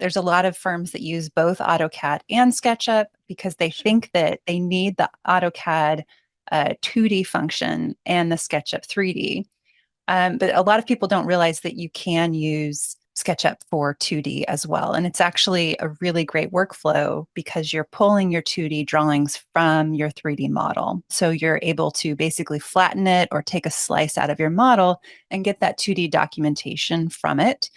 there's a lot of firms that use both AutoCAD and SketchUp because they think that they need the AutoCAD 2D function and the SketchUp 3D. But a lot of people don't realize that you can use SketchUp for 2D as well. And it's actually a really great workflow because you're pulling your 2D drawings from your 3D model. So you're able to basically flatten it or take a slice out of your model and get that 2D documentation from it.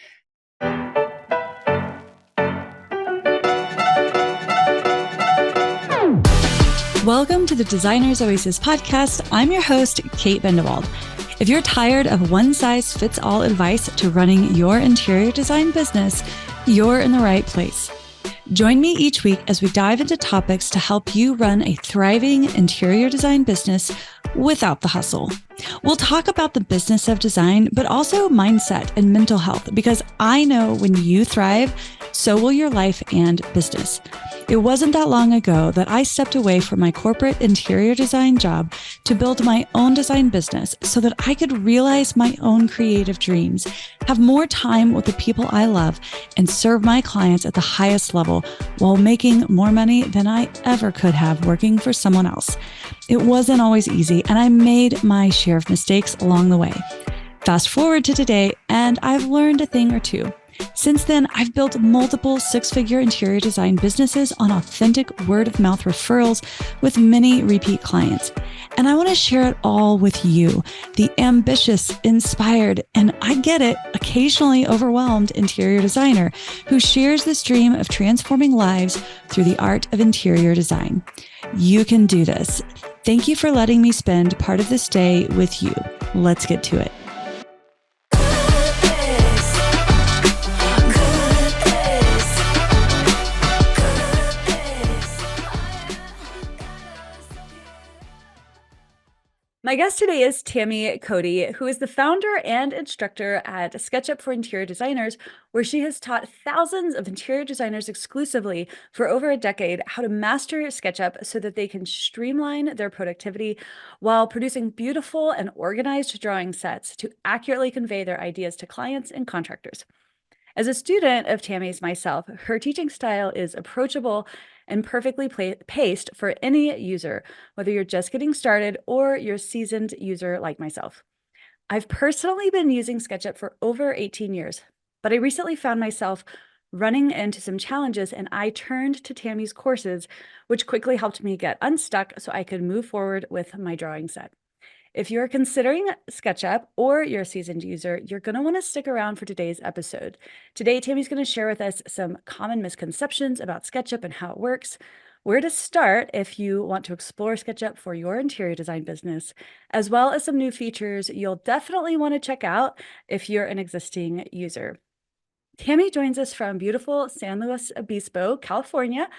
Welcome to the Designer's Oasis podcast. I'm your host, Kate Bendewald. If you're tired of one-size-fits-all advice to running your interior design business, you're in the right place. Join me each week as we dive into topics to help you run a thriving interior design business without the hustle. We'll talk about the business of design, but also mindset and mental health, because I know when you thrive, so will your life and business. It wasn't that long ago that I stepped away from my corporate interior design job to build my own design business so that I could realize my own creative dreams, have more time with the people I love, and serve my clients at the highest level while making more money than I ever could have working for someone else. It wasn't always easy, and I made my share of mistakes along the way. Fast forward to today, and I've learned a thing or two. Since then, I've built multiple six-figure interior design businesses on authentic word-of-mouth referrals with many repeat clients. And I want to share it all with you, the ambitious, inspired, and I get it, occasionally overwhelmed interior designer who shares this dream of transforming lives through the art of interior design. You can do this. Thank you for letting me spend part of this day with you. Let's get to it. My guest today is Tammy Cody, who is the founder and instructor at SketchUp for Interior Designers, where she has taught thousands of interior designers exclusively for over a decade how to master SketchUp so that they can streamline their productivity while producing beautiful and organized drawing sets to accurately convey their ideas to clients and contractors. As a student of Tammy's myself, her teaching style is approachable and perfectly paced for any user, whether you're just getting started or you're a seasoned user like myself. I've personally been using SketchUp for over 18 years, but I recently found myself running into some challenges and I turned to Tammy's courses, which quickly helped me get unstuck so I could move forward with my drawing set. If you're considering SketchUp or you're a seasoned user, you're going to want to stick around for today's episode. Today, Tammy's going to share with us some common misconceptions about SketchUp and how it works, where to start if you want to explore SketchUp for your interior design business, as well as some new features you'll definitely want to check out if you're an existing user. Tammy joins us from beautiful San Luis Obispo, California,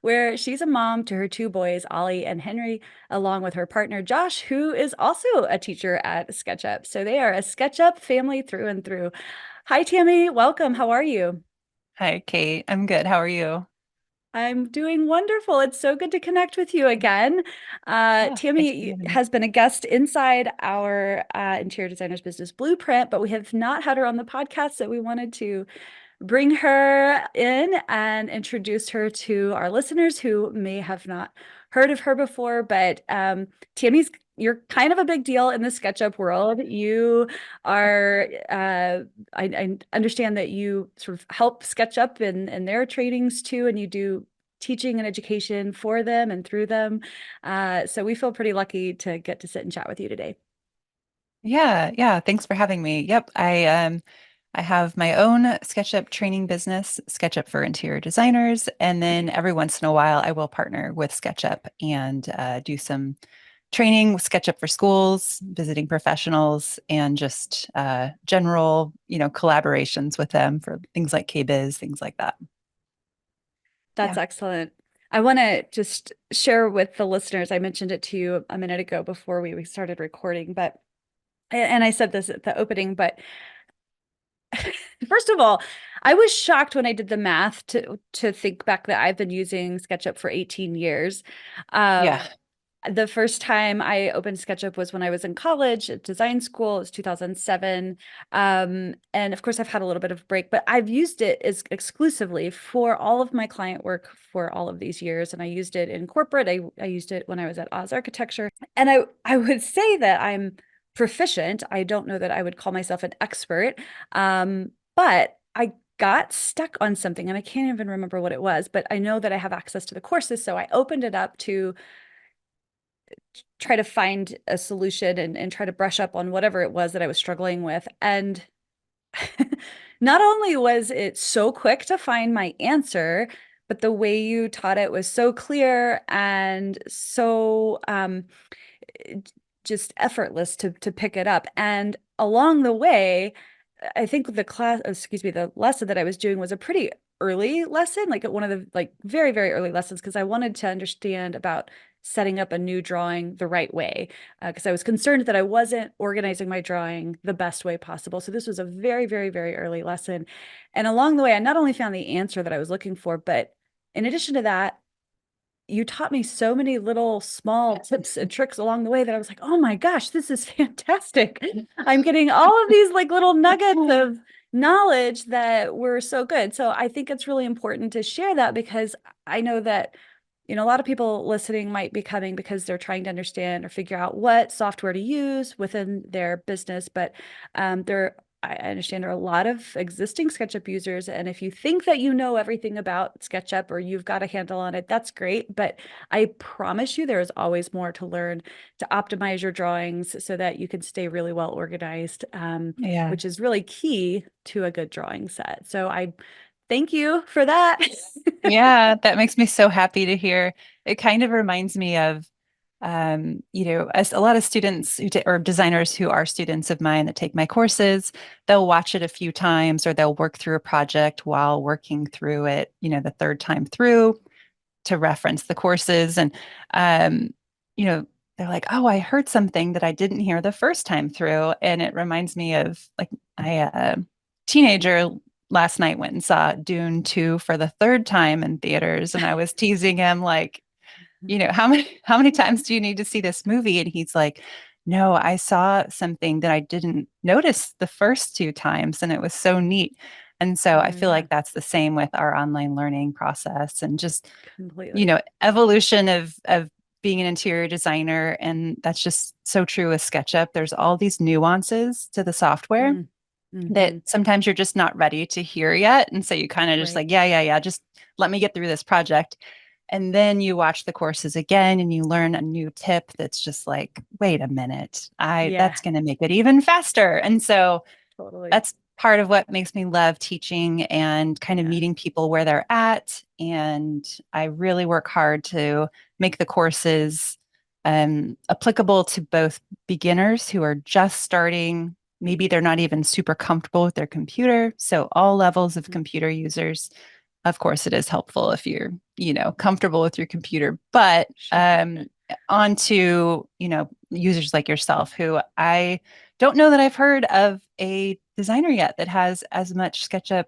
where she's a mom to her two boys, Ollie and Henry, along with her partner, Josh, who is also a teacher at SketchUp. So they are a SketchUp family through and through. Hi, Tammy. Welcome. How are you? Hi, Kate. I'm good. How are you? I'm doing wonderful. It's so good to connect with you again. Thanks for Tammy having me. has been a guest inside our Interior Designers Business Blueprint, but we have not had her on the podcast, so we wanted to bring her in and introduce her to our listeners who may have not heard of her before. But you're kind of a big deal in the SketchUp world. You are, I understand that you sort of help SketchUp in their trainings too, and you do teaching and education for them and through them. So we feel pretty lucky to get to sit and chat with you today. Yeah. Thanks for having me. Yep, I have my own SketchUp training business, SketchUp for Interior Designers, and then every once in a while I will partner with SketchUp and do some training with SketchUp for schools, visiting professionals, and just general, collaborations with them for things like KBiz, things like that. That's Yeah. excellent. I want to just share with the listeners, I mentioned it to you a minute ago before we started recording, but, and I said this at the opening, but first of all, I was shocked when I did the math to think back that I've been using SketchUp for 18 years. Yeah. The first time I opened SketchUp was when I was in college at design school. It was 2007. And of course, I've had a little bit of a break, but I've used it as exclusively for all of my client work for all of these years. And I used it in corporate. I used it when I was at Oz Architecture. And I would say that I'm proficient. I don't know that I would call myself an expert, but I got stuck on something and I can't even remember what it was, but I know that I have access to the courses. So I opened it up to try to find a solution and try to brush up on whatever it was that I was struggling with. And not only was it so quick to find my answer, but the way you taught it was so clear and so just effortless to pick it up. And along the way, I think the class, excuse me, the lesson that I was doing was a pretty early lesson, like one of the like very, very early lessons, because I wanted to understand about setting up a new drawing the right way, because I was concerned that I wasn't organizing my drawing the best way possible. So this was a very, very, very early lesson. And along the way, I not only found the answer that I was looking for, but in addition to that, you taught me so many little small tips and tricks along the way that I was like, oh my gosh, this is fantastic. I'm getting all of these like little nuggets of knowledge that were so good. So I think it's really important to share that because I know that, a lot of people listening might be coming because they're trying to understand or figure out what software to use within their business. But I understand there are a lot of existing SketchUp users. And if you think that you know everything about SketchUp or you've got a handle on it, that's great. But I promise you, there is always more to learn to optimize your drawings so that you can stay really well organized, Yeah. which is really key to a good drawing set. So I thank you for that. Yeah, that makes me so happy to hear. It kind of reminds me of, as a lot of students or designers who are students of mine that take my courses, they'll watch it a few times or they'll work through a project while working through it, the third time through to reference the courses. And, um, you know, they're like, oh, I heard something that I didn't hear the first time through. And it reminds me of like teenager last night went and saw Dune 2 for the third time in theaters. And I was teasing him like, how many times do you need to see this movie? And he's like, no, I saw something that I didn't notice the first two times, and it was so neat. And so I feel Yeah, like that's the same with our online learning process and just, completely. evolution of being an interior designer. And that's just so true with SketchUp. There's all these nuances to the software Mm. that Hmm. sometimes you're just not ready to hear yet. And so you kind of just Right. like, yeah, yeah, yeah, just let me get through this project. And then you watch the courses again and you learn a new tip that's just like, wait a minute, Yeah, that's going to make it even faster. And so totally. that's part of what makes me love teaching and kind of Yeah. meeting people where they're at. And I really work hard to make the courses applicable to both beginners who are just starting. Maybe they're not even super comfortable with their computer. So, all levels of Mm. computer users. Of course, it is helpful if you're, comfortable with your computer, but Sure. onto, users like yourself who I don't know that I've heard of a designer yet that has as much SketchUp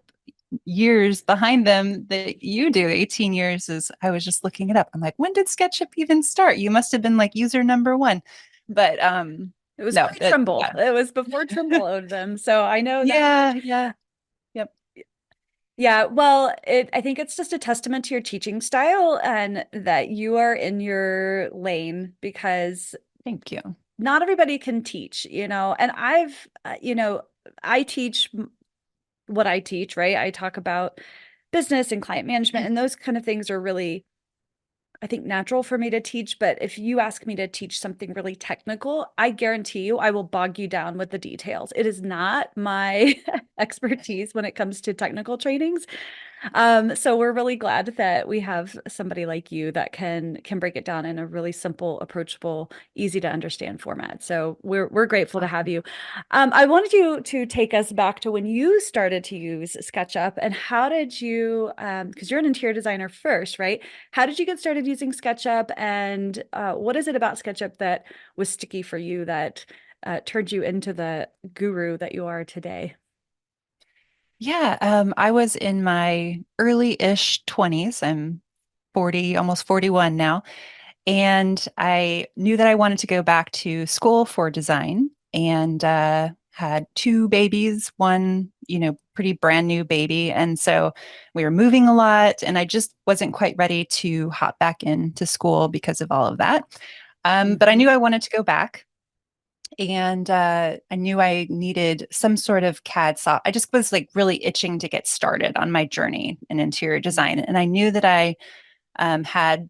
years behind them that you do. 18 years is, I was just looking it up. I'm like, when did SketchUp even start? You must have been like user number one. But It was no, that pre-Trimble. yeah. It was before Trimble owned them. So I know that. Yeah, yeah. Yep. Yeah, well, I think it's just a testament to your teaching style and that you are in your lane because Thank you. not everybody can teach, and I teach what I teach, right? I talk about business and client management, and those kind of things are really, I think, natural for me to teach. But if you ask me to teach something really technical, I guarantee you I will bog you down with the details. It is not my expertise when it comes to technical trainings. So we're really glad that we have somebody like you that can break it down in a really simple, approachable, easy to understand format. So we're grateful to have Awesome. you. I wanted you to take us back to when you started to use SketchUp and how did you, because you're an interior designer first, right? How did you get started using SketchUp, and what is it about SketchUp that was sticky for you that turned you into the guru that you are today? Yeah, I was in my early-ish 20s. I'm 40, almost 41 now. And I knew that I wanted to go back to school for design and had two babies, one, pretty brand new baby. And so we were moving a lot, and I just wasn't quite ready to hop back into school because of all of that. But I Mm-hmm. knew I wanted to go back. And I knew I needed some sort of CAD software. I just was like really itching to get started on my journey in interior design. And I knew that I had,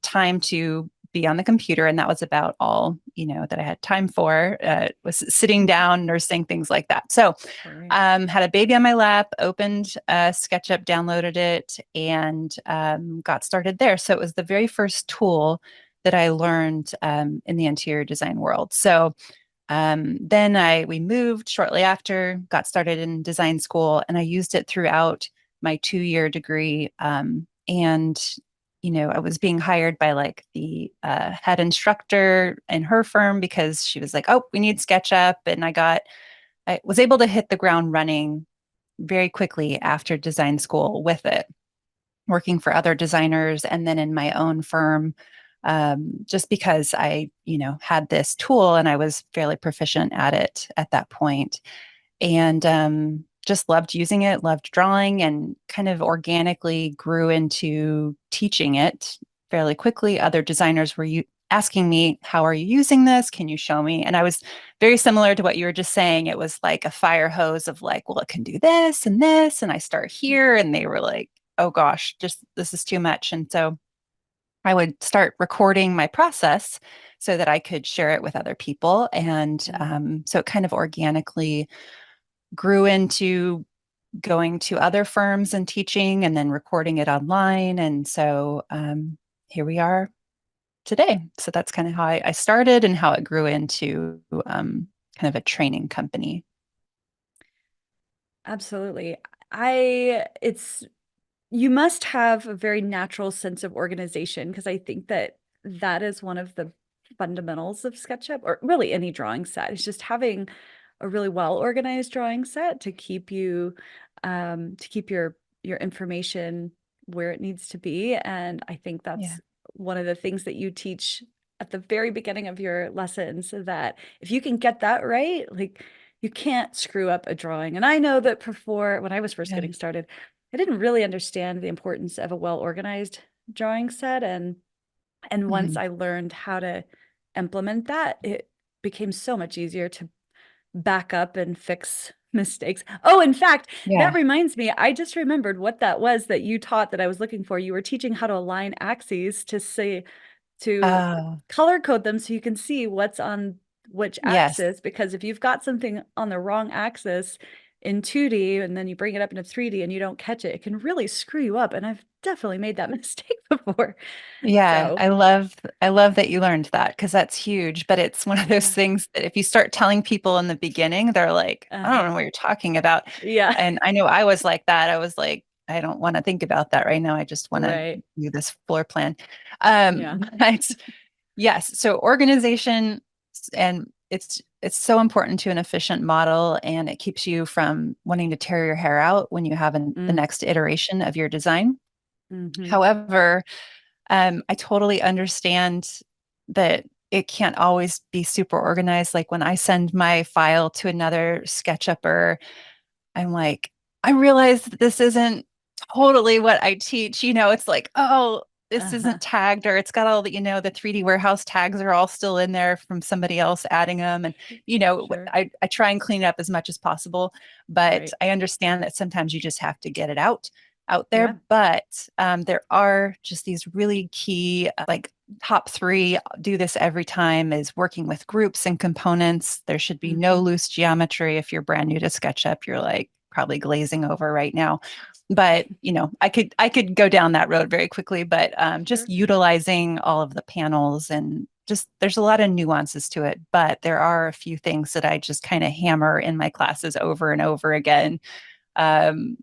time to be on the computer, and that was about all, that I had time for, was sitting down, nursing, things like that. So, Right. had a baby on my lap, opened SketchUp, downloaded it, and got started there. So it was the very first tool that I learned in the interior design world. So then we moved shortly after, got started in design school, and I used it throughout my 2-year degree. And I was being hired by like the head instructor in her firm because she was like, "Oh, we need SketchUp," and I was able to hit the ground running very quickly after design school with it, working for other designers and then in my own firm, just because I, had this tool and I was fairly proficient at it at that point. And just loved using it, loved drawing, and kind of organically grew into teaching it fairly quickly. Other designers were asking me, "How are you using this? Can you show me?" And I was very similar to what you were just saying. It was like a fire hose of like, "Well, it can do this and this," and I start here, and they were like, "Oh gosh, just this is too much." And so I would start recording my process so that I could share it with other people. And Mm. so it kind of organically grew into going to other firms and teaching and then recording it online. And so here we are today. So that's kind of how I started and how it grew into kind of a training company. Absolutely. It's you must have a very natural sense of organization because I think that that is one of the fundamentals of SketchUp or really any drawing set. It's just having a really well organized drawing set to keep your information where it needs to be. And I think Yeah. that's one of the things that you teach at the very beginning of your lessons, so that if you can get that right, like you can't screw up a drawing. And I know that before, when I was first Yeah. getting started, I didn't really understand the importance of a well-organized drawing set. And once Mhm. I learned how to implement that, it became so much easier to back up and fix mistakes. Oh, in fact, that Yeah. reminds me, I just remembered what that was that you taught that I was looking for. You were teaching how to align axes to Oh, color code them so you can see what's on which yes. axis. Because if you've got something on the wrong axis in 2D and then you bring it up into 3D and you don't catch it, it can really screw you up. And I've definitely made that mistake before. Yeah, So, I love that you learned that because that's huge, but it's one of those yeah. things that if you start telling people in the beginning, they're like, "I don't Uh-huh. know what you're talking about." Yeah. And I know I was like that. I was like, "I don't want to think about that right now. I just want to Right. do this floor plan." Yeah. But yes, so organization and it's so important to an efficient model, and it keeps you from wanting to tear your hair out when you have the Mm. next iteration of your design. Hmm. However, I totally understand that it can't always be super organized. Like when I send my file to another SketchUpper, I'm like, I realize that this isn't totally what I teach. It's like, oh, this Uh-huh. isn't tagged, or it's got all the 3D warehouse tags are all still in there from somebody else adding them. And, Sure. I try and clean it up as much as possible, but Right. I understand that sometimes you just have to get it out Yeah. there. But there are just these really key, like top three, do this every time, is working with groups and components. There should be no Hmm. loose geometry. If you're brand new to SketchUp, you're like probably glazing over right now. But I could go down that road very quickly. But just Sure. utilizing all of the panels, and just there's a lot of nuances to it. But there are a few things that I just kind of hammer in my classes over and over again. Um,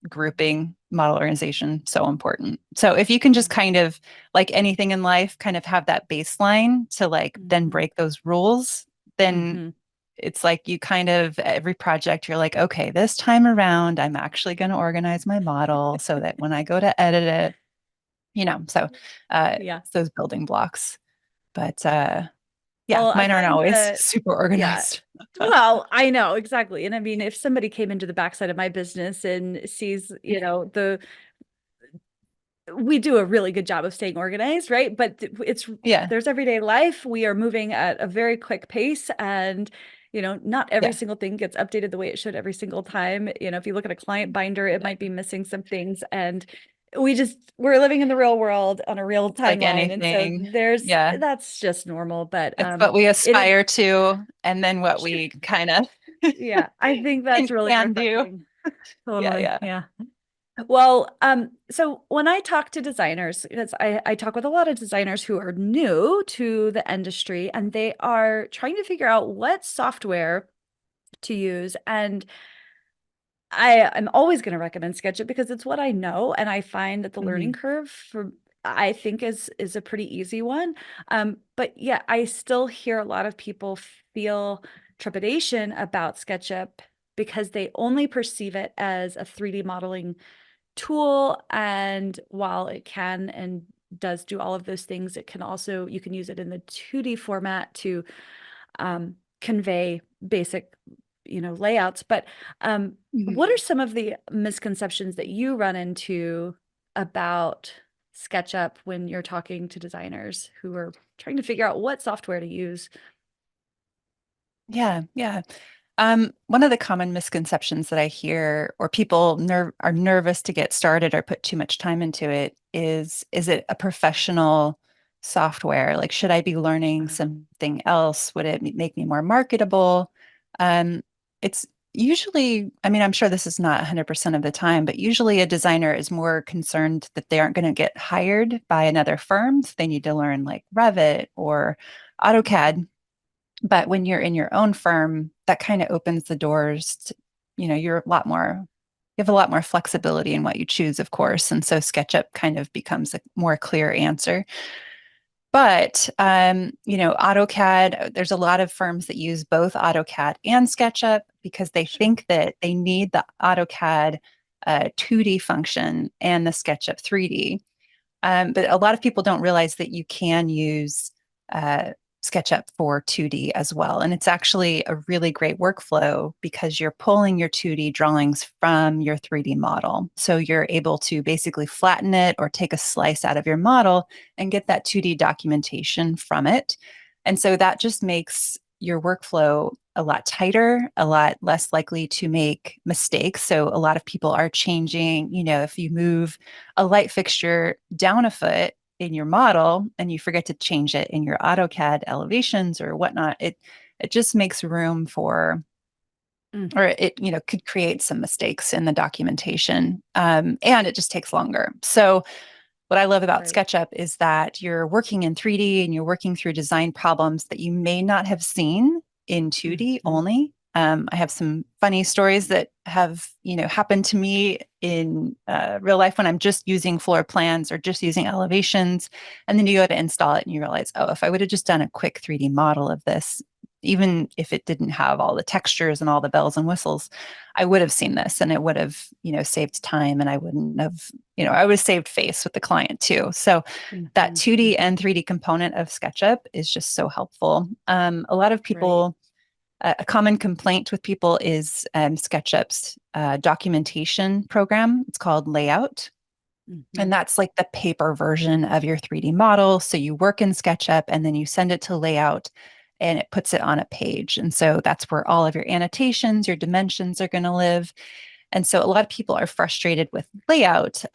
Grouping, model organization, so important. So if you can just kind of, like anything in life, kind of have that baseline to like then Hmm. break those rules, then Hmm. it's like you kind of, every project you're like, okay, this time around I'm actually going to organize my model so that when I go to edit it, So Yeah. it's those building blocks. But yeah, Well, I mine aren't find always that, super yeah. organized. Well, I know exactly. And I mean, if somebody came into the backside of my business and sees, we do a really good job of staying organized, right? But Yeah, there's everyday life. We are moving at a very quick pace, and not every yeah, single thing gets updated the way it should every single time. If you look at a client binder, it might be missing some things, and we're living in the real world on a real it's like timeline, and so anything. Yeah, that's just normal. But it's what we it is aspire to, and then what we kind of yeah, I think that's really can do. refreshing. Yeah, Totally, yeah. yeah. Well, so when I talk to designers, because I talk with a lot of designers who are new to the industry and they are trying to figure out what software to use. And I'm always going to recommend SketchUp because it's what I know, and I find that the learning Mhm. curve for I think is a pretty easy one. But yeah, I still hear a lot of people feel trepidation about SketchUp because they only perceive it as a 3D modeling tool. And while it can and does do all of those things, it can also, you can use it in the 2D format to convey basic, layouts. But what are Mhm. some of the misconceptions that you run into about SketchUp when you're talking to designers who are trying to figure out what software to use? Yeah, yeah. One of the common misconceptions that I hear, or people are nervous to get started or put too much time into it, is it a professional software? Like, should I be learning something else? Would it make me more marketable? Um, it's usually, I mean, I'm sure this is not 100% of the time, but usually a designer is more concerned that they aren't going to get hired by another firm. So they need to learn like Revit or AutoCAD, but when you're in your own firm, that kind of opens the doors to, you're a lot more, you have a lot more flexibility in what you choose, of course. And so SketchUp kind of becomes a more clear answer. But, AutoCAD, there's a lot of firms that use both AutoCAD and SketchUp because they Sure. think that they need the AutoCAD 2D function and the SketchUp 3D. But a lot of people don't realize that you can use uh, SketchUp for 2D as well. And it's actually a really great workflow because you're pulling your 2D drawings from your 3D model. So you're able to basically flatten it or take a slice out of your model and get that 2D documentation from it. And so that just makes your workflow a lot tighter, a lot less likely to make mistakes. So a lot of people are changing, if you move a light fixture down a foot in your model and you forget to change it in your AutoCAD elevations or whatnot, it just makes room for, Mm, or it could create some mistakes in the documentation, and it just takes longer. So what I love about right. SketchUp is that you're working in 3D and you're working through design problems that you may not have seen in 2D Mhm. only. I have some funny stories that have, happened to me in real life when I'm just using floor plans or just using elevations. And then you go to install it and you realize, oh, if I would have just done a quick 3D model of this, even if it didn't have all the textures and all the bells and whistles, I would have seen this and it would have, saved time and I wouldn't have, I would have saved face with the client too. So that Mhm. 2D Mhm. and 3D component of SketchUp is just so helpful. A lot of Right. people, a common complaint with people is SketchUp's documentation program. It's called Layout. And Mhm. that's like the paper version of your 3D model. So you work in SketchUp and then you send it to Layout and it puts it on a page. And so that's where all of your annotations, your dimensions are going to live. And so a lot of people are frustrated with Layout.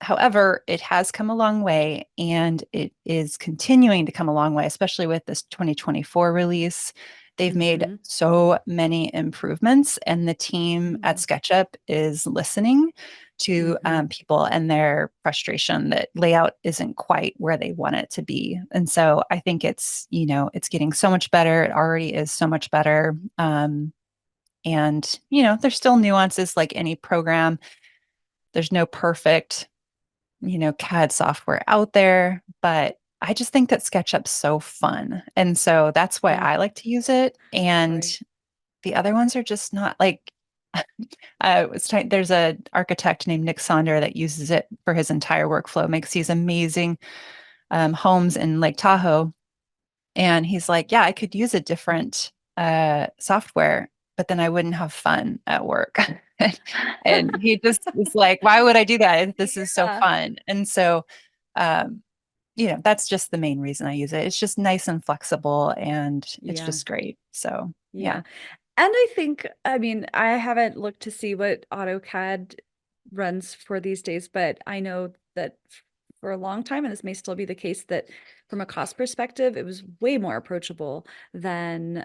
However, it has come a long way and it is continuing to come a long way, especially with this 2024 release. They've made Mhm. so many improvements, and the team at Mhm. SketchUp is listening to Mhm. people and their frustration that layout isn't quite where they want it to be. And so I think it's getting so much better. It already is so much better. And, there's still nuances like any program. There's no perfect CAD software out there, but I just think that SketchUp's so fun. And so that's why Yeah. I like to use it. And Right. the other ones are just not like, There's a architect named Nick Sonder that uses it for his entire workflow, makes these amazing homes in Lake Tahoe. And he's like, yeah, I could use a different software, but then I wouldn't have fun at work. And he just was like, why would I do that? This is so Yeah. fun. And so, um, that's just the main reason I use it. It's just nice and flexible and it's Yeah. just great. So, Yeah. yeah. And I think, I mean, I haven't looked to see what AutoCAD runs for these days, but I know that for a long time, and this may still be the case, that from a cost perspective, it was way more approachable than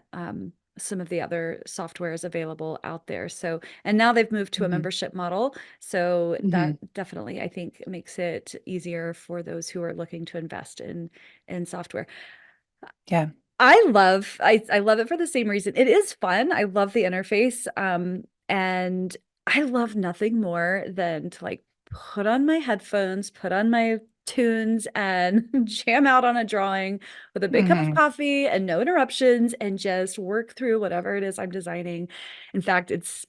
some of the other softwares available out there. So, and now they've moved to a Hmm. membership model. So Hmm. that definitely, I think, makes it easier for those who are looking to invest in software. Yeah. I love it for the same reason. It is fun. I love the interface. And I love nothing more than to like put on my headphones, put on my tunes and jam out on a drawing with a big cup of Hmm. coffee and no interruptions and just work through whatever it is I'm designing. In fact, it's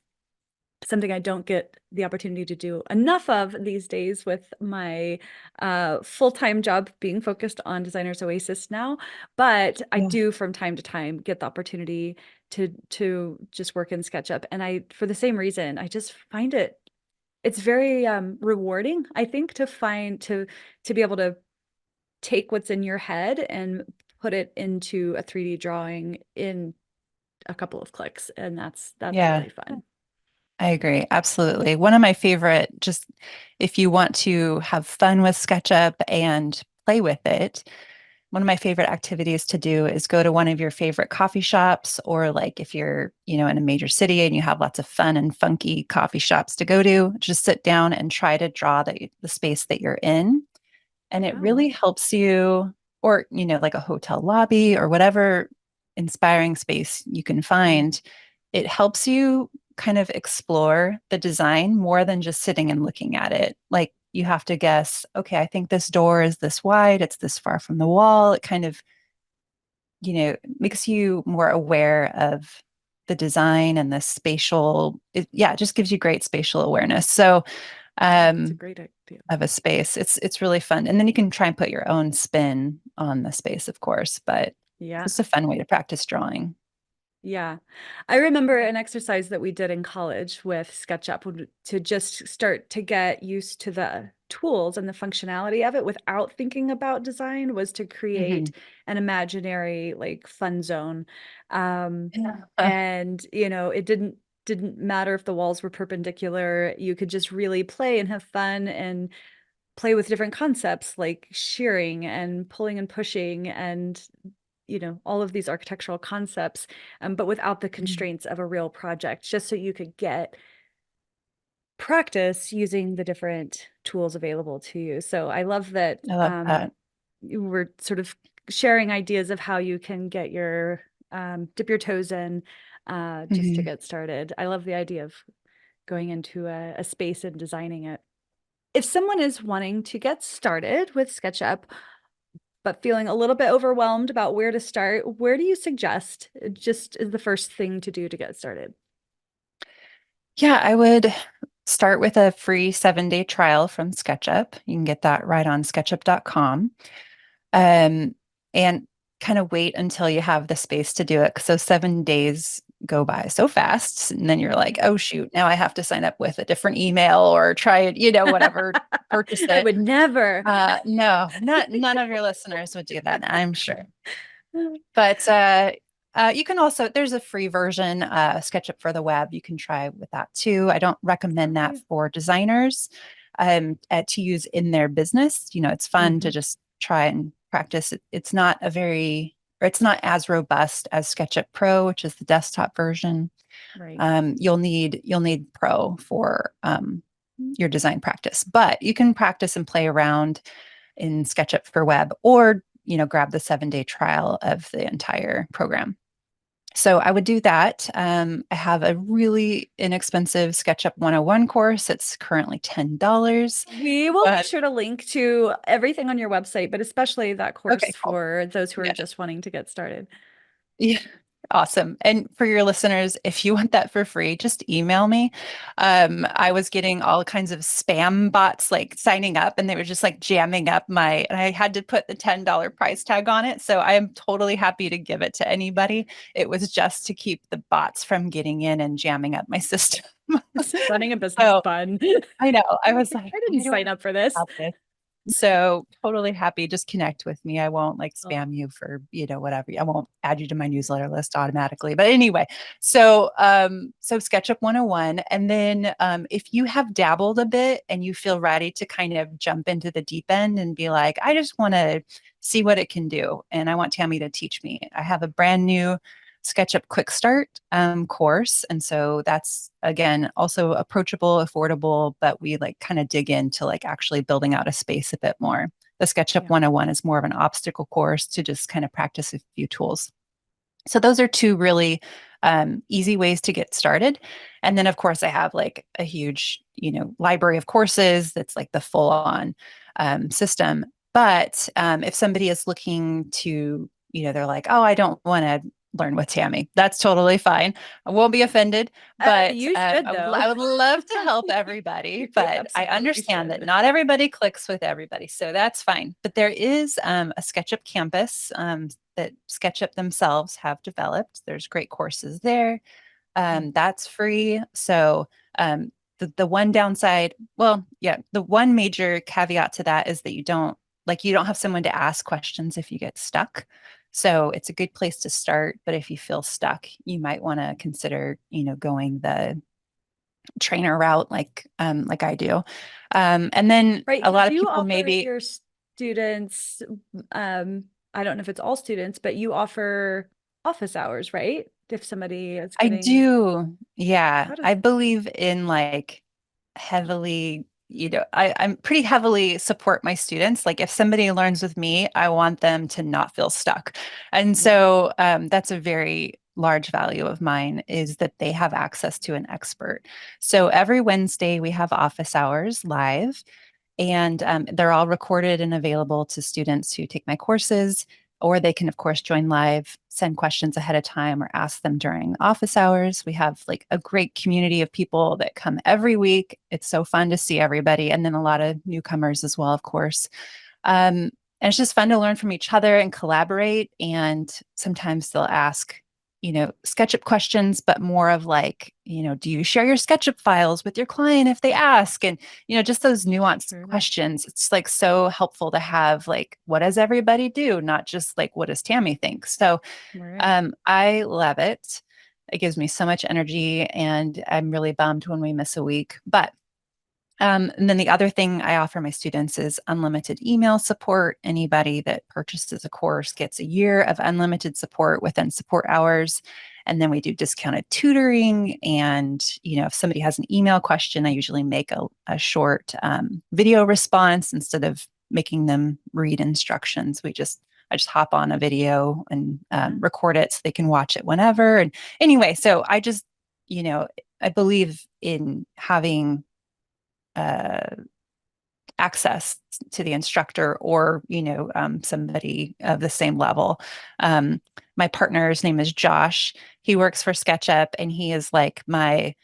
something I don't get the opportunity to do enough of these days with my full-time job being focused on Designer's Oasis now. But I Yeah. do from time to time get the opportunity to just work in SketchUp. And I, for the same reason, I just find it's very rewarding, I think, to be able to take what's in your head and put it into a 3D drawing in a couple of clicks. And that's Yeah. really fun. I agree. Absolutely. One of my favorite, just if you want to have fun with SketchUp and play with it, one of my favorite activities to do is go to one of your favorite coffee shops, or like if you're, in a major city and you have lots of fun and funky coffee shops to go to, just sit down and try to draw the space that you're in. And it Oh, really helps you, or, like a hotel lobby or whatever inspiring space you can yeah. find. It helps you kind of explore the design more than just sitting and looking at it. Like you have to guess, okay, I think this door is this wide, it's this far from the wall. It kind of, makes you more aware of the design and the it just gives you great spatial awareness. So, I think it's a um, great idea. of a space. It's really fun. And then you can try and put your own spin on the space, of course, but Yeah. it's a fun way to practice drawing. Yeah. I remember an exercise that we did in college with SketchUp to just start to get used to the tools and the functionality of it without thinking about design was to Hmm. create an imaginary like fun zone. Um, Yeah. and it didn't matter if the walls were perpendicular. You could just really play and have fun and play with different concepts like shearing and pulling and pushing and all of these architectural concepts, but without the Mhm. constraints of a real project, just so you could get practice using the different tools available to you. So I love that I love that. you were sort of sharing ideas of how you can get your dip your toes in just to Hmm. get started. I love the idea of going into a space and designing it. If someone is wanting to get started with SketchUp, but feeling a little bit overwhelmed about where to start, where do you suggest just is the first thing to do to get started? Yeah, I would start with a free 7-day trial from SketchUp. You can get that right on sketchup.com. Um, and kind of wait until you have the space to do it. So 7 days go by so fast. And then you're like, oh, shoot, now I have to sign up with a different email or try it, whatever, purchase I it. would never. No, none of your listeners would do that, I'm sure. But you can also, there's a free version, SketchUp for the web. You can try with that too. I don't recommend that Okay. for designers to use in their business. It's fun to Hmm. just try and practice. It's not or it's not as robust as SketchUp Pro, which is the desktop version. Right. You'll need Pro for your design practice, but you can practice and play around in SketchUp for web, or grab the 7-day trial of the entire program. So I would do that. I have a really inexpensive SketchUp 101 course. It's currently $10, We will be but sure to link to everything on your website, but especially that okay, course cool. for those who are Yeah. just wanting to get started. Yeah. Awesome. And for your listeners, if you want that for free, just email me. I was getting all kinds of spam bots like signing up and they were just like jamming up and I had to put the $10 price tag on it. So I am totally happy to give it to anybody. It was just to keep the bots from getting in and jamming up my system. Running a business So fun. I know I was like, I why didn't do I sign up for this. have this? So totally happy. Just connect with me. I won't like Oh, spam you for, whatever. I won't add you to my newsletter list automatically. But anyway, so SketchUp 101. And then if you have dabbled a bit and you feel ready to kind of jump into the deep end and be like, I just want to see what it can do. And I want Tammy to teach me. I have a brand new SketchUp Quick Start course. And so that's again also approachable, affordable, but we like kind of dig into like actually building out a space a bit more. The SketchUp yeah. 101 is more of an obstacle course to just kind of practice a few tools. So those are two really easy ways to get started. And then of course I have like a huge, library of courses that's like the full on system. But if somebody is looking to, they're like, oh, I don't want to learn with Tammy. That's totally fine. I won't be offended, but You should though. I would love to help everybody. You But I absolutely understand that should. not everybody clicks with everybody. So that's fine. But there is a SketchUp campus that SketchUp themselves have developed. There's great courses there. Mm. That's free. So the one downside, well, yeah, the one major caveat to that is that you don't have someone to ask questions if you get stuck. So it's a good place to start. But if you feel stuck, you might want to consider, going the trainer route like I do. And then Right, a lot because of you people offer maybe your students, I don't know if it's all students, but you offer office hours, right? If somebody is I getting, do. Yeah. how does I believe in like heavily, I'm pretty heavily support my students. Like if somebody learns with me, I want them to not feel stuck. And yeah. so that's a very large value of mine is that they have access to an expert. So every Wednesday we have office hours live. And they're all recorded and available to students who take my courses, or they can, of course, join live, send questions ahead of time, or ask them during office hours. We have like a great community of people that come every week. It's so fun to see everybody. And then a lot of newcomers as well, of course. And it's just fun to learn from each other and collaborate. And sometimes they'll ask, SketchUp questions, but more of like, do you share your SketchUp files with your client if they ask? And, just those nuanced Sure. questions. It's like so helpful to have like, what does everybody do? Not just like, what does Tammy think? So Right. I love it. It gives me so much energy and I'm really bummed when we miss a week. But and then the other thing I offer my students is unlimited email support. Anybody that purchases a course gets a year of unlimited support within support hours. And then we do discounted tutoring. And, if somebody has an email question, I usually make a short video response instead of making them read instructions. I just hop on a video and Yeah. record it so they can watch it whenever. And anyway, so I believe in having uh, access to the instructor or somebody of the same level. My partner's name is Josh. He works for SketchUp and he is like I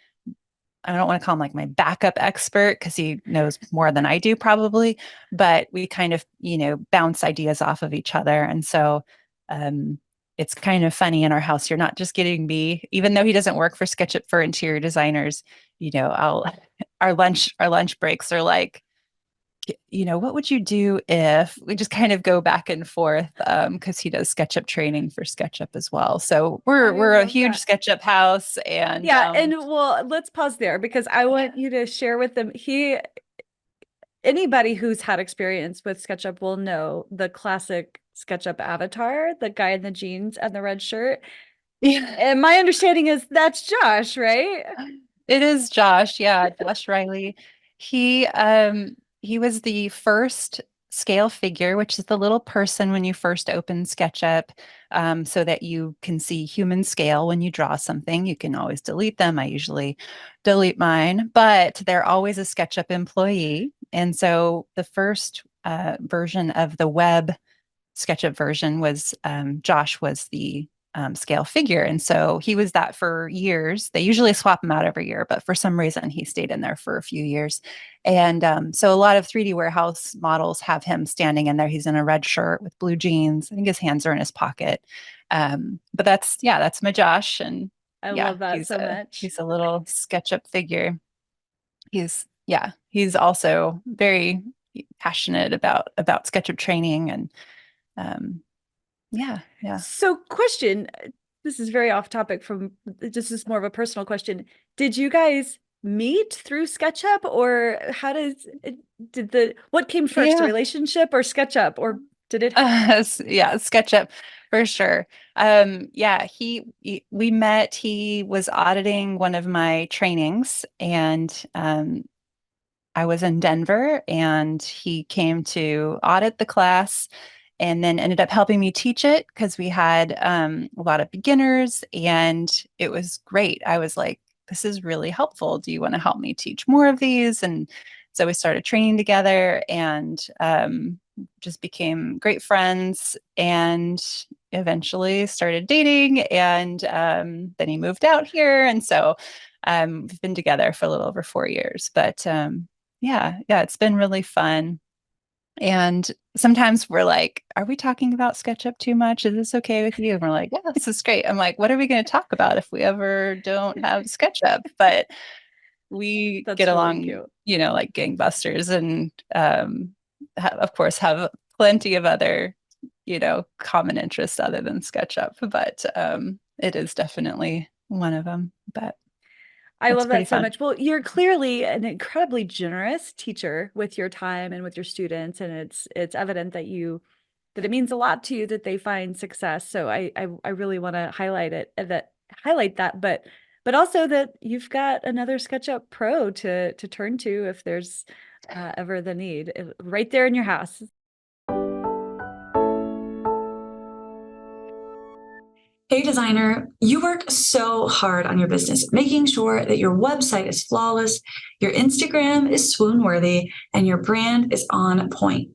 don't want to call him like my backup expert because he knows more than I do probably, but we kind of, bounce ideas off of each other. And so it's kind of funny in our house. You're not just getting me, even though he doesn't work for SketchUp for interior designers, I'll our lunch breaks are like, what would you do if we just kind of go back and forth because he does SketchUp training for SketchUp as well. So we're I we're a love huge that. SketchUp house and Yeah, and well, let's pause there because I want you to share with them. Anybody who's had experience with SketchUp will know the classic SketchUp avatar, the guy in the jeans and the red shirt. yeah. And my understanding is that's Josh, right? It is Josh. Yeah, Josh Riley. He was the first scale figure, which is the little person when you first open SketchUp, so that you can see human scale when you draw something. You can always delete them. I usually delete mine, but they're always a SketchUp employee. And so the first version of the web SketchUp version was Josh was the scale figure. And so he was that for years. They usually swap him out every year, but for some reason he stayed in there for a few years. And so a lot of 3D warehouse models have him standing in there. He's in a red shirt with blue jeans. I think his hands are in his pocket. But that's my Josh. And I yeah, love that so much. he's a little SketchUp figure. He's also very passionate about SketchUp training and um, yeah. So, question, this is very off topic from this is more of a personal question. Did you guys meet through SketchUp, or how does it, did the what came first, the Yeah. relationship or SketchUp, or did it? Yeah, SketchUp for sure. Yeah, we met. He was auditing one of my trainings, and I was in Denver, and he came to audit the class, and then ended up helping me teach it because we had a lot of beginners, and it was great. I was like, "This is really helpful. Do you want to help me teach more of these?" And so we started training together, and just became great friends, and eventually started dating. And then he moved out here, and so we've been together for a little over 4 years. But yeah, it's been really fun. And sometimes we're like, are we talking about SketchUp too much? Is this okay with you? And we're like, yeah, this is great. I'm like, what are we going to talk about if we ever don't have SketchUp? But we get That's really along, cute. like gangbusters, and of course have plenty of other, common interests other than SketchUp. But it is definitely one of them. But I it's love pretty that so fun. much. Well, you're clearly an incredibly generous teacher with your time and with your students, and it's evident that you that it means a lot to you that they find success. So I really want to highlight that, but also that you've got another SketchUp Pro to turn to if there's ever the need, right there in your house. Hey designer, you work so hard on your business, making sure that your website is flawless, your Instagram is swoon worthy, and your brand is on point.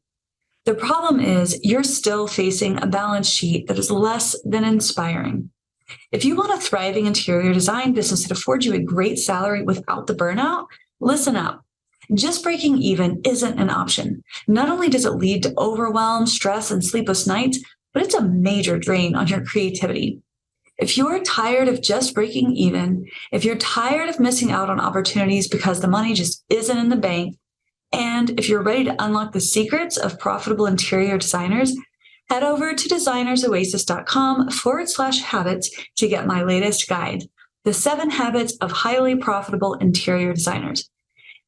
The problem is you're still facing a balance sheet that is less than inspiring. If you want a thriving interior design business that affords you a great salary without the burnout, listen up. Just breaking even isn't an option. Not only does it lead to overwhelm, stress, and sleepless nights, but it's a major drain on your creativity. If you're tired of just breaking even, if you're tired of missing out on opportunities because the money just isn't in the bank, and if you're ready to unlock the secrets of profitable interior designers, head over to designersoasis.com/habits to get my latest guide, The 7 Habits of Highly Profitable Interior Designers.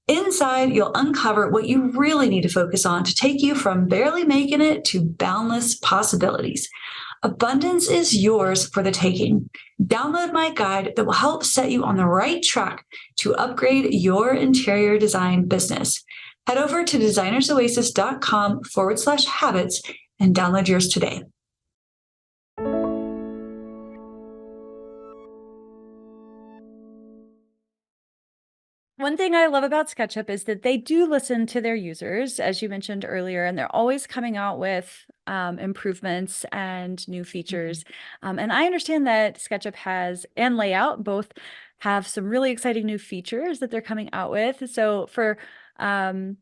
Inside, you'll uncover what you really need to focus on to take you from barely making it to boundless possibilities. Abundance is yours for the taking. Download my guide that will help set you on the right track to upgrade your interior design business. Head over to designersoasis.com/habits and download yours today. One thing I love about SketchUp is that they do listen to their users, as you mentioned earlier, and they're always coming out with improvements and new features. And I understand that SketchUp has and Layout both have some really exciting new features that they're coming out with. So for some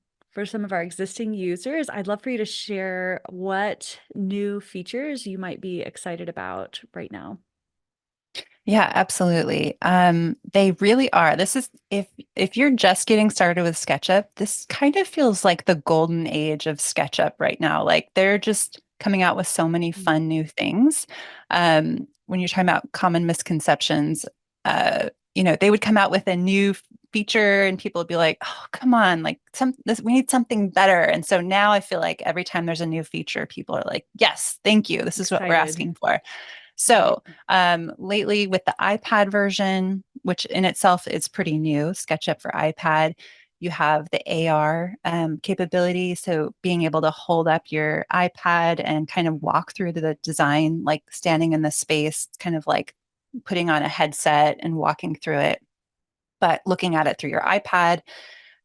of our existing users, I'd love for you to share what new features you might be excited about right now. Yeah, absolutely. They really are. This is if you're just getting started with SketchUp, this kind of feels like the golden age of SketchUp right now. Like they're just coming out with so many fun new things. When you're talking about common misconceptions, they would come out with a new feature and people would be like, "Oh, come on, like we need something better." And so now I feel like every time there's a new feature, people are like, "Yes, thank you. This is what we're Excited. asking for." Right. So lately with the iPad version, which in itself is pretty new, SketchUp for iPad, you have the AR capability. So being able to hold up your iPad and kind of walk through the design, like standing in the space, kind of like putting on a headset and walking through it, but looking at it through your iPad.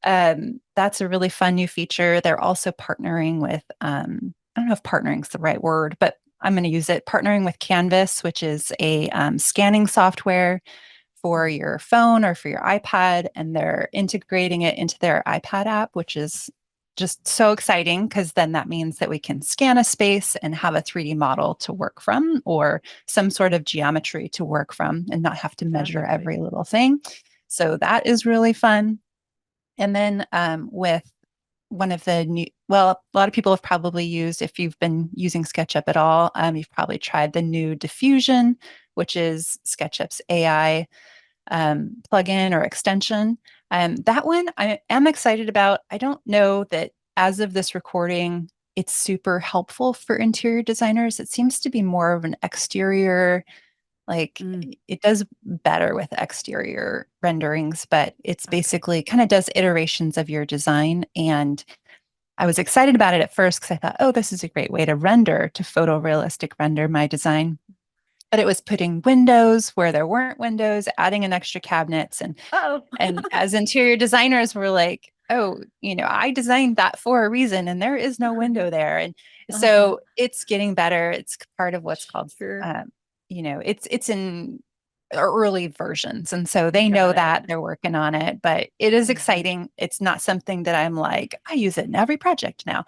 That's a really fun new feature. They're also partnering with, I don't know if partnering is the right word, but I'm going to use it, partnering with Canvas, which is a scanning software for your phone or for your iPad, and they're integrating it into their iPad app, which is just so exciting because then that means that we can scan a space and have a 3D model to work from or some sort of geometry to work from and not have to measure every little thing. So that is really fun. And then with one of the new, well, a lot of people have probably used, if you've been using SketchUp at all, you've probably tried the new Diffusion, which is SketchUp's AI plugin or extension. That one I am excited about. I don't know that as of this recording, it's super helpful for interior designers. It seems to be more of an exterior, like it does better with exterior renderings, but it's basically kind of does iterations of your design. And I was excited about it at first because I thought, oh, this is a great way to render, to photorealistic render my design. But it was putting windows where there weren't windows, adding an extra cabinets. And as interior designers, we're like, oh, I designed that for a reason and there is no window there. And so it's getting better. It's part of what's called, it's in early versions. And so they know that they're working on it, but it is exciting. It's not something that I'm like, I use it in every project now.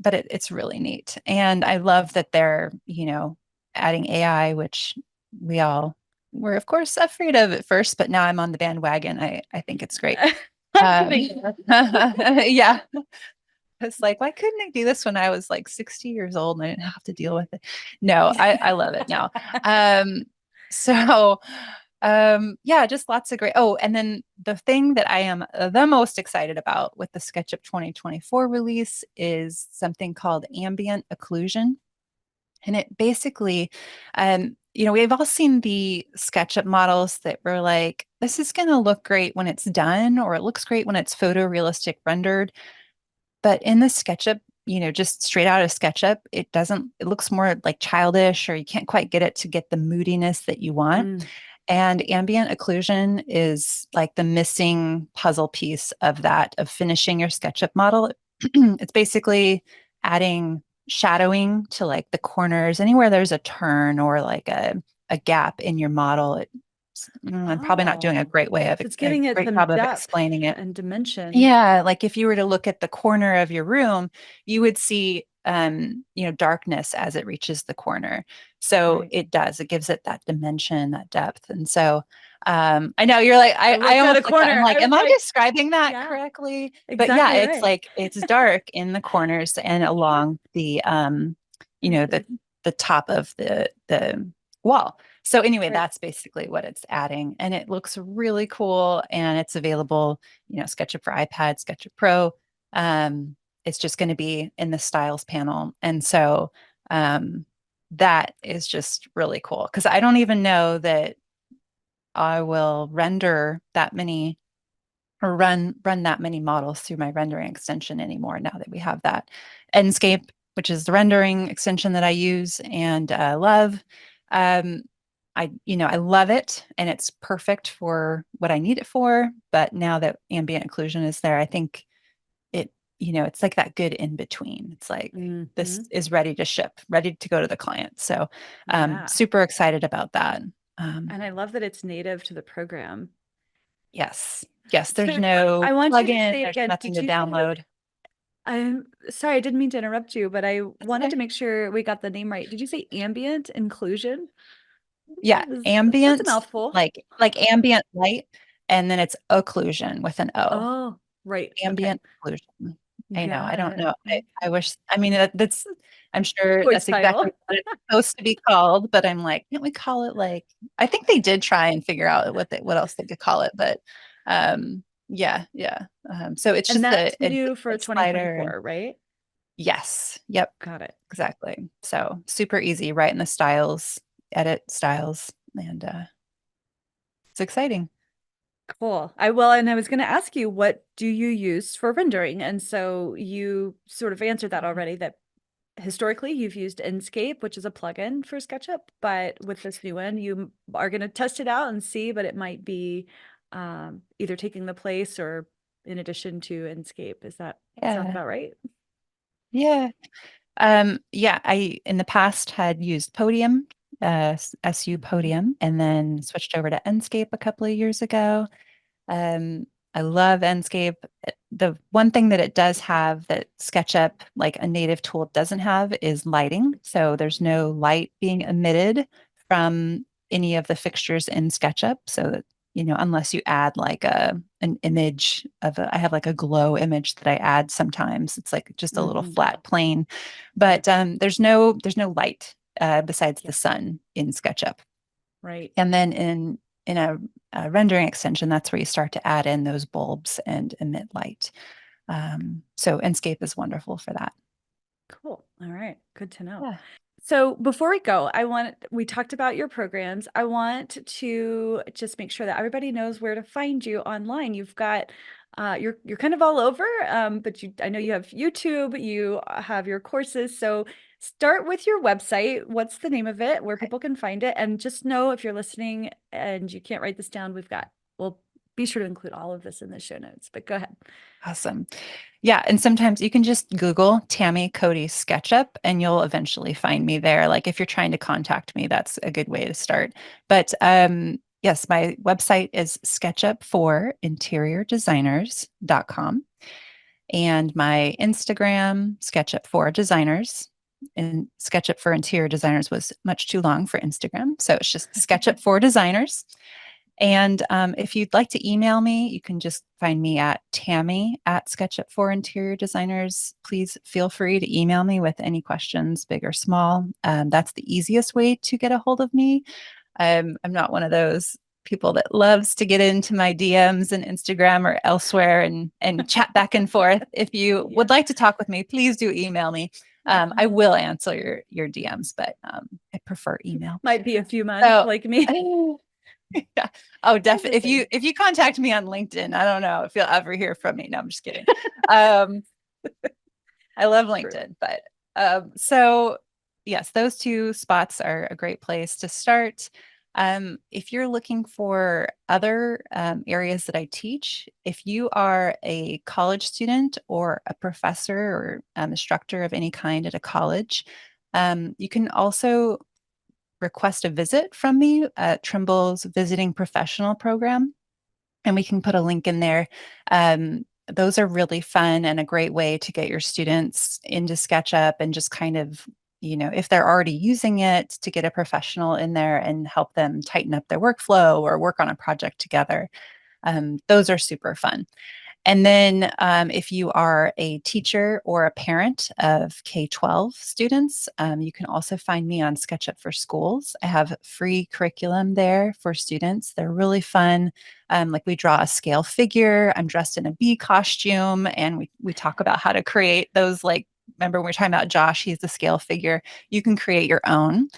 But it's really neat. And I love that they're, adding AI, which we all were, of course, afraid of at first, but now I'm on the bandwagon. I think it's great. Yeah. It's like, why couldn't I do this when I was like 60 years old and I didn't have to deal with it? No, I love it now. Yeah, just lots of great. Oh, and then the thing that I am the most excited about with the SketchUp 2024 release is something called ambient occlusion. And it basically, we've all seen the SketchUp models that were like, this is going to look great when it's done, or it looks great when it's photorealistic rendered. But in the SketchUp, just straight out of SketchUp, it looks more like childish, or you can't quite get it to get the moodiness that you want. And ambient occlusion is like the missing puzzle piece of that, of finishing your SketchUp model. It's basically adding shadowing to like the corners, anywhere there's a turn or like a gap in your model. I'm probably not doing a great way of it's giving it some job of depth explaining it and dimension. Yeah, like if you were to look at the corner of your room, you would see darkness as it reaches the corner. So it gives it that dimension, that depth. And so I know you're like, I almost looked at, I'm like, am I describing that correctly? But yeah, it's like it's dark in the corners and along the the top of the wall. So anyway, that's basically what it's adding, and it looks really cool, and it's available, SketchUp for iPad, SketchUp Pro. It's just going to be in the styles panel. And so that is just really cool because I don't even know that I will render that many or run that many models through my rendering extension anymore now that we have that Enscape, which is the rendering extension that I use and love. I love it and it's perfect for what I need it for. But now that ambient occlusion is there, I think it's like that good in between. It's like this is ready to ship, ready to go to the client. So super excited about that. And I love that it's native to the program. Yes. There's no plugin. There's nothing to download. I'm sorry, I didn't mean to interrupt you, but I wanted to make sure we got the name right. Did you say ambient inclusion? Yeah, ambient, that's a mouthful. like ambient light, and then it's occlusion with an O. Oh, right. Ambient occlusion. I know. I don't know. I wish. I mean, that's. I'm sure that's exactly what it's supposed to be called, but I'm like, can't we call it like? I think they did try and figure out what else they could call it, but yeah. So it's just that's new for 2024, right? Yes. Yep. Got it. Exactly. So super easy, right in the styles, edit styles, and it's exciting. Cool. And I was going to ask you, what do you use for rendering? And so you sort of answered that already, that historically you've used Enscape, which is a plugin for SketchUp, but with this new one, you are going to test it out and see, but it might be either taking the place or in addition to Enscape. Is that sound about right? Yeah. Yeah, I in the past had used Podium, SU Podium, and then switched over to Enscape a couple of years ago. I love Enscape. The one thing that it does have that SketchUp, like a native tool, doesn't have is lighting. So there's no light being emitted from any of the fixtures in SketchUp. So that, unless you add like an image I have like a glow image that I add sometimes. It's like just a little flat plane, but there's no light besides the sun in SketchUp. Right. And then in a rendering extension, that's where you start to add in those bulbs and emit light. So Enscape is wonderful for that. Cool. All right. Good to know. Yeah. So before we go, we talked about your programs. I want to just make sure that everybody knows where to find you online. You've got, you're kind of all over, but I know you have YouTube, you have your courses. So start with your website. What's the name of it, where people can find it? And just know if you're listening and you can't write this down, we'll be sure to include all of this in the show notes, but go ahead. Awesome. Yeah. And sometimes you can just Google Tammy Cody SketchUp and you'll eventually find me there. Like if you're trying to contact me, that's a good way to start. But yes, my website is sketchup4interiordesigners.com. And my Instagram, SketchUp4Designers. And SketchUp for Interior Designers was much too long for Instagram. So it's just SketchUp4Designers. And if you'd like to email me, you can just find me at Tammy at SketchUp for Interior Designers. Please feel free to email me with any questions, big or small. That's the easiest way to get a hold of me. I'm not one of those people that loves to get into my DMs and Instagram or elsewhere and chat back and forth. If you would like to talk with me, please do email me. I will answer your DMs, but I prefer email. Might be a few months like me. Yeah. Oh, definitely. If you contact me on LinkedIn, I don't know if you'll ever hear from me. No, I'm just kidding. I love LinkedIn, but so yes, those two spots are a great place to start. If you're looking for other areas that I teach, if you are a college student or a professor or instructor of any kind at a college, you can also request a visit from me at Trimble's Visiting Professional Program, and we can put a link in there. Those are really fun and a great way to get your students into SketchUp and just kind of, if they're already using it, to get a professional in there and help them tighten up their workflow or work on a project together. Those are super fun. And then if you are a teacher or a parent of K-12 students, you can also find me on SketchUp for Schools. I have free curriculum there for students. They're really fun. Like we draw a scale figure. I'm dressed in a bee costume, and we talk about how to create those, like, remember we were talking about Josh, he's the scale figure. You can create your own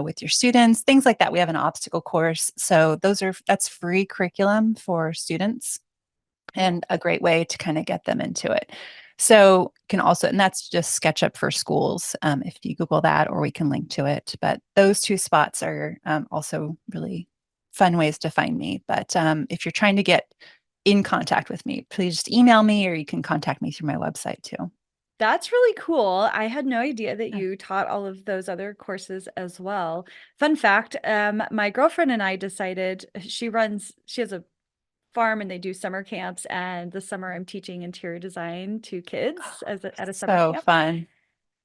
with your students, things like that. We have an obstacle course. So that's free curriculum for students and a great way to kind of get them into it. So can also, and that's just SketchUp for Schools, if you Google that, or we can link to it. But those two spots are also really fun ways to find me. But if you're trying to get in contact with me, please just email me, or you can contact me through my website too. That's really cool. I had no idea that you taught all of those other courses as well. Fun fact, my girlfriend and I decided she has a farm and they do summer camps, and this summer I'm teaching interior design to kids at a summer camp. So fun.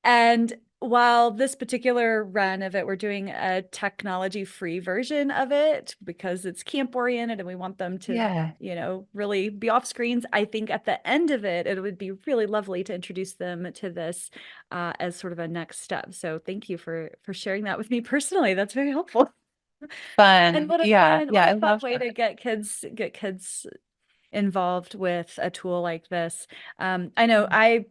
And while this particular run of it, we're doing a technology-free version of it because it's camp-oriented and we want them to, really be off screens. I think at the end of it, it would be really lovely to introduce them to this as sort of a next step. So thank you for sharing that with me personally. That's very helpful. Fun. And what a fun way to get kids involved with a tool like this. I know I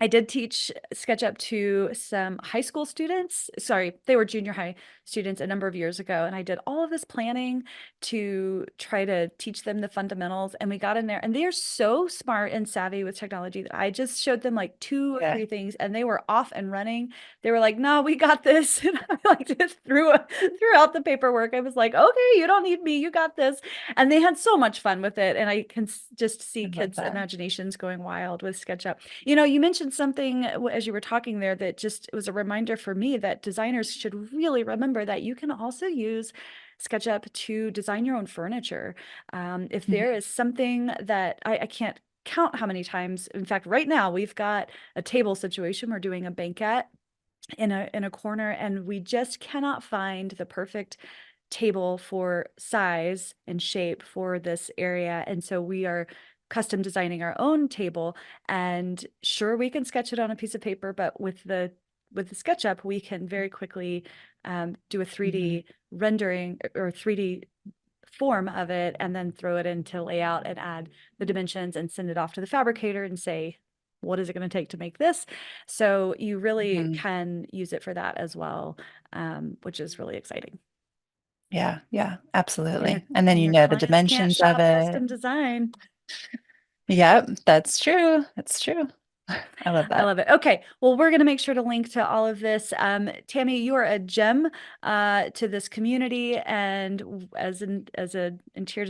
did teach SketchUp to some high school students. Sorry, they were junior high students a number of years ago. And I did all of this planning to try to teach them the fundamentals. And we got in there, and they are so smart and savvy with technology that I just showed them like two or three things, and they were off and running. They were like, "No, we got this." And I like just threw out the paperwork. I was like, "Okay, you don't need me. You got this." And they had so much fun with it. And I can just see kids' imaginations going wild with SketchUp. You mentioned mentioned something as you were talking there that just, it was a reminder for me that designers should really remember that you can also use SketchUp to design your own furniture. If there is something that I can't count how many times, in fact, right now we've got a table situation we're doing a banquet in a corner, and we just cannot find the perfect table for size and shape for this area. And so we are custom designing our own table, and sure, we can sketch it on a piece of paper, but with the SketchUp, we can very quickly do a 3D rendering or 3D form of it, and then throw it into layout and add the dimensions and send it off to the fabricator and say, what is it going to take to make this? So you really can use it for that as well, which is really exciting. Yeah, absolutely. Yeah, And then and you your know the clients can't dimensions shop of custom it. design. Yep, that's true. That's true. I love I that. love it. Okay, well, we're going to make sure to link to all of this. Tammy, you are a gem to this community, and as an interior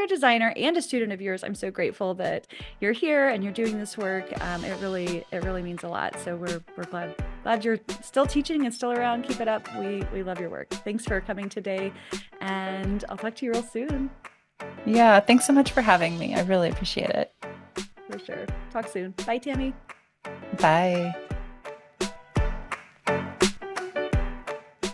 designer and a student of yours, I'm so grateful that you're here and you're doing this work. It really means a lot. So we're glad you're still teaching and still around. Keep it up. We love your work. Thanks for coming today, and I'll talk to you real soon. Yeah, thanks so much for having me. I really appreciate it. For sure. Talk soon. Bye, Tammy. Bye.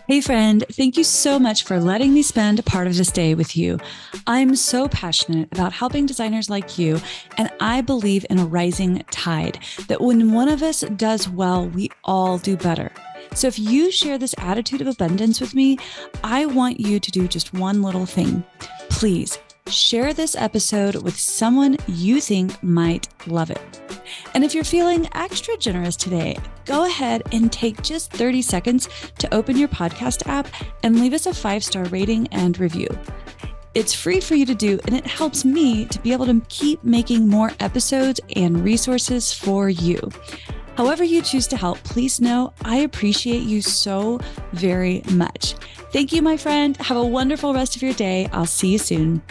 Hey friend, thank you so much for letting me spend a part of this day with you. I'm so passionate about helping designers like you, and I believe in a rising tide, that when one of us does well, we all do better. So if you share this attitude of abundance with me, I want you to do just one little thing. Please share this episode with someone you think might love it. And if you're feeling extra generous today, go ahead and take just 30 seconds to open your podcast app and leave us a 5-star rating and review. It's free for you to do, and it helps me to be able to keep making more episodes and resources for you. However you choose to help, please know I appreciate you so very much. Thank you, my friend. Have a wonderful rest of your day. I'll see you soon.